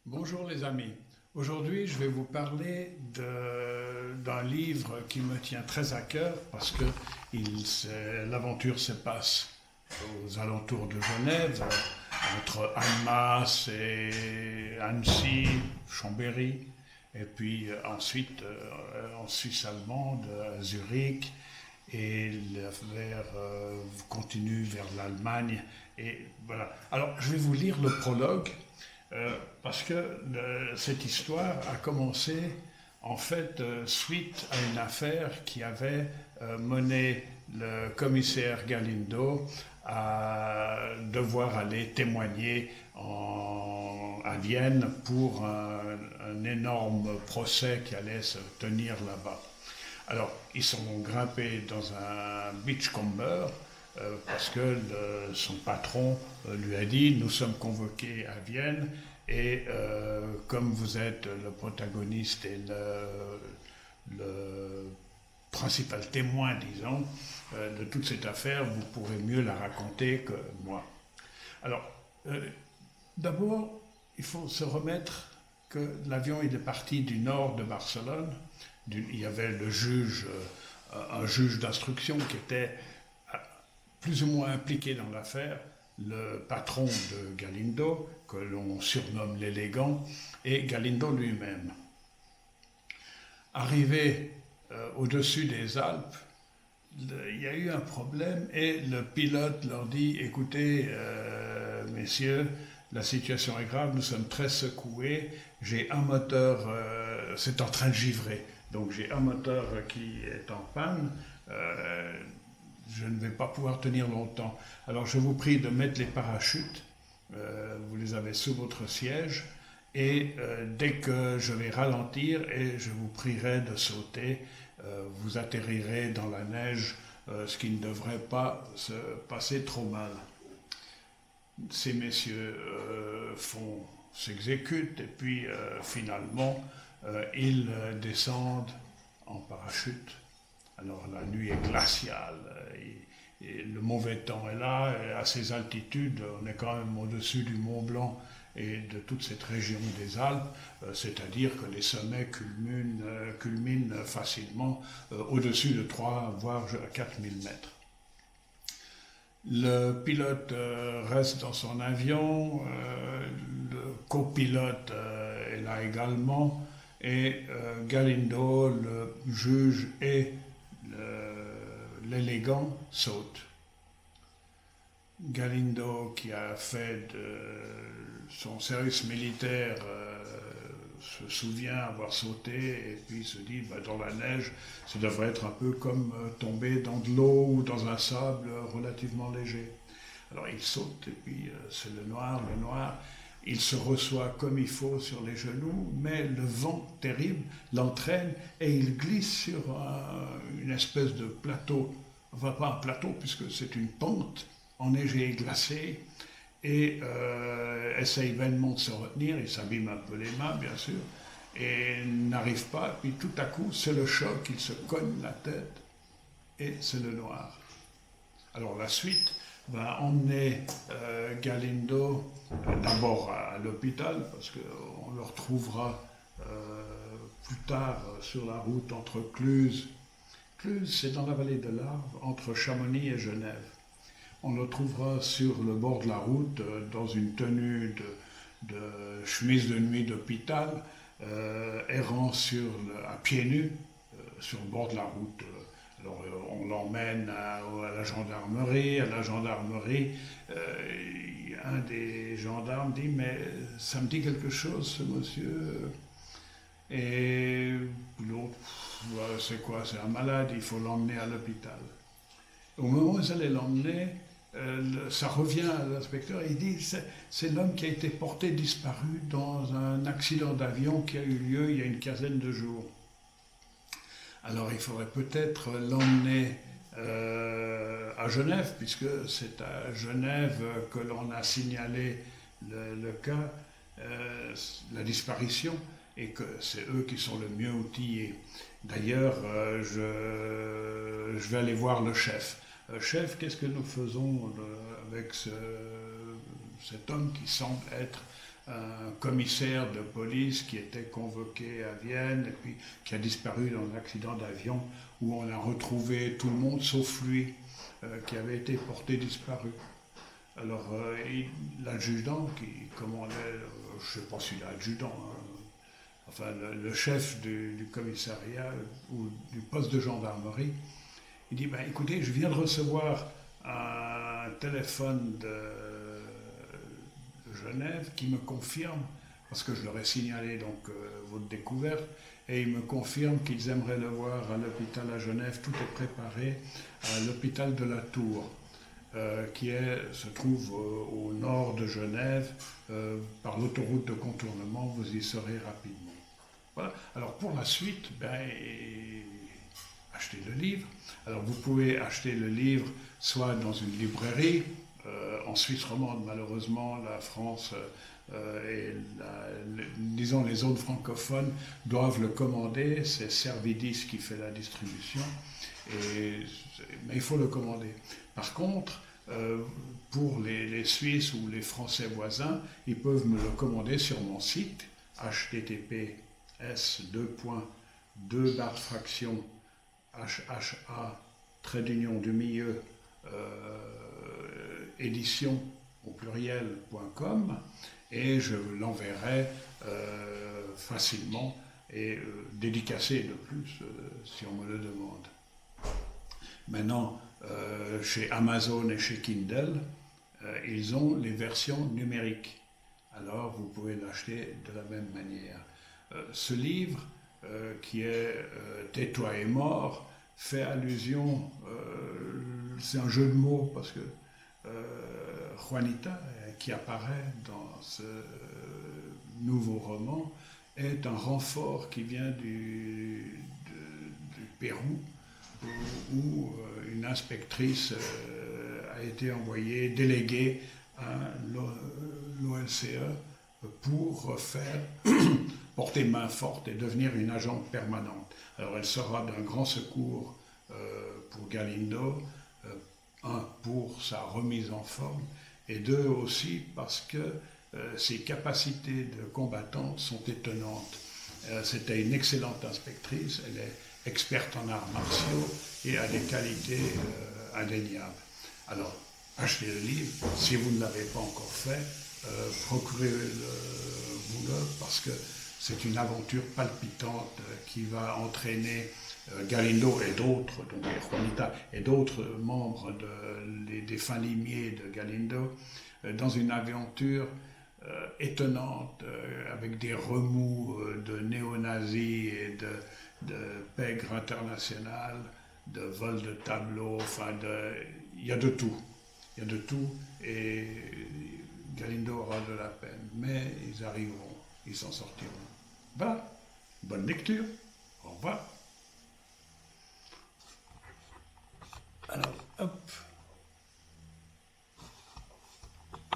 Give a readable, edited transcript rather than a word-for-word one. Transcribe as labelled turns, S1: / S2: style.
S1: Bonjour les amis. Aujourd'hui, je vais vous parler d'un livre qui me tient très à cœur parce que l'aventure se passe aux alentours de Genève, entre Annemasse et Annecy, Chambéry, et puis ensuite en Suisse allemande, à Zurich, et continue vers l'Allemagne. Et voilà. Alors, je vais vous lire le prologue. Parce que cette histoire a commencé en fait suite à une affaire qui avait mené le commissaire Galindo à devoir aller témoigner à Vienne pour un énorme procès qui allait se tenir là-bas. Alors, ils sont grimpés dans un beachcomber parce que son patron lui a dit « Nous sommes convoqués à Vienne et comme vous êtes le protagoniste et le principal témoin, disons, de toute cette affaire, vous pourrez mieux la raconter que moi. » Alors, d'abord, il faut se remettre que l'avion est parti du nord de Barcelone. Il y avait un juge d'instruction qui était plus ou moins impliqué dans l'affaire, le patron de Galindo, que l'on surnomme l'élégant, et Galindo lui-même. Arrivé au-dessus des Alpes, il y a eu un problème et le pilote leur dit « Écoutez, messieurs, la situation est grave, nous sommes très secoués, j'ai un moteur, c'est en train de givrer, donc j'ai un moteur qui est en panne, je ne vais pas pouvoir tenir longtemps. Alors je vous prie de mettre les parachutes, vous les avez sous votre siège, et dès que je vais ralentir, et je vous prierai de sauter, vous atterrirez dans la neige, ce qui ne devrait pas se passer trop mal. » Ces messieurs s'exécutent, et puis finalement, ils descendent en parachute. Alors la nuit est glaciale, et le mauvais temps est là, et à ces altitudes, on est quand même au-dessus du Mont Blanc et de toute cette région des Alpes, c'est-à-dire que les sommets culminent facilement au-dessus de 3 voire 4000 mètres. Le pilote reste dans son avion, le copilote est là également, et Galindo, le juge et l'élégant sautent. Galindo, qui a fait son service militaire, se souvient avoir sauté et puis se dit dans la neige, ça devrait être un peu comme tomber dans de l'eau ou dans un sable relativement léger. Alors il saute et puis c'est le noir. Il se reçoit comme il faut sur les genoux, mais le vent terrible l'entraîne et il glisse sur une espèce de plateau. Enfin, pas un plateau, puisque c'est une pente enneigée et glacée, et essaye vainement de se retenir. Il s'abîme un peu les mains, bien sûr, et n'arrive pas. Puis tout à coup, c'est le choc, il se cogne la tête, et c'est le noir. Alors la suite va emmener Galindo d'abord à l'hôpital, parce qu'on le retrouvera plus tard sur la route entre Cluses. Cluses, c'est dans la vallée de l'Arve, entre Chamonix et Genève. On le trouvera sur le bord de la route, dans une tenue de chemise de nuit d'hôpital, errant à pieds nus sur le bord de la route. Alors on l'emmène à la gendarmerie. À la gendarmerie, un des gendarmes dit « Mais ça me dit quelque chose, ce monsieur ?» Et l'autre, c'est quoi? C'est un malade, il faut l'emmener à l'hôpital. Au moment où ils allaient l'emmener, ça revient à l'inspecteur et il dit c'est l'homme qui a été porté disparu dans un accident d'avion qui a eu lieu il y a une quinzaine de jours. Alors il faudrait peut-être l'emmener à Genève, puisque c'est à Genève que l'on a signalé le cas, la disparition, et que c'est eux qui sont le mieux outillés. D'ailleurs, je vais aller voir le chef. Chef, qu'est-ce que nous faisons avec cet homme qui semble être un commissaire de police qui était convoqué à Vienne et puis qui a disparu dans un accident d'avion où on a retrouvé tout le monde sauf lui qui avait été porté disparu. Alors l'adjudant qui commandait, je ne sais pas s'il est adjudant, hein, enfin le chef du commissariat ou du poste de gendarmerie, il dit, ben, écoutez, je viens de recevoir un téléphone de Genève qui me confirme, parce que je leur ai signalé donc votre découverte, et ils me confirment qu'ils aimeraient le voir à l'hôpital à Genève. Tout est préparé à l'hôpital de la Tour, qui se trouve au nord de Genève. Par l'autoroute de contournement, vous y serez rapidement. Voilà. Alors pour la suite, ben, achetez le livre. Alors vous pouvez acheter le livre soit dans une librairie. En Suisse romande, malheureusement, la France et disons les zones francophones doivent le commander. C'est Servidis qui fait la distribution, mais il faut le commander. Par contre, pour les Suisses ou les Français voisins, ils peuvent me le commander sur mon site https://2.2/fraction HHA-du-milieu édition au pluriel.com et je l'enverrai facilement et dédicacé de plus si on me le demande. Maintenant, chez Amazon et chez Kindle, ils ont les versions numériques. Alors vous pouvez l'acheter de la même manière. Ce livre, qui est Tais-toi et mort, fait allusion, c'est un jeu de mots parce que Juanita, qui apparaît dans ce nouveau roman, est un renfort qui vient du Pérou, où une inspectrice a été envoyée, déléguée à l'OLCE pour faire porter main forte et devenir une agente permanente. Alors elle sera d'un grand secours pour Galindo, un, pour sa remise en forme, et deux, aussi parce que ses capacités de combattante sont étonnantes. C'était une excellente inspectrice, elle est experte en arts martiaux et a des qualités indéniables. Alors, achetez le livre, si vous ne l'avez pas encore fait, procurez-vous-le parce que c'est une aventure palpitante qui va entraîner Galindo et d'autres, donc Juanita et d'autres membres des fins limiers de Galindo, dans une aventure étonnante, avec des remous de néo-nazis et de pègres internationales, de vol de tableaux, enfin, il y a de tout. Il y a de tout et Galindo aura de la peine, mais ils arriveront, ils s'en sortiront. Voilà, bonne lecture, au revoir.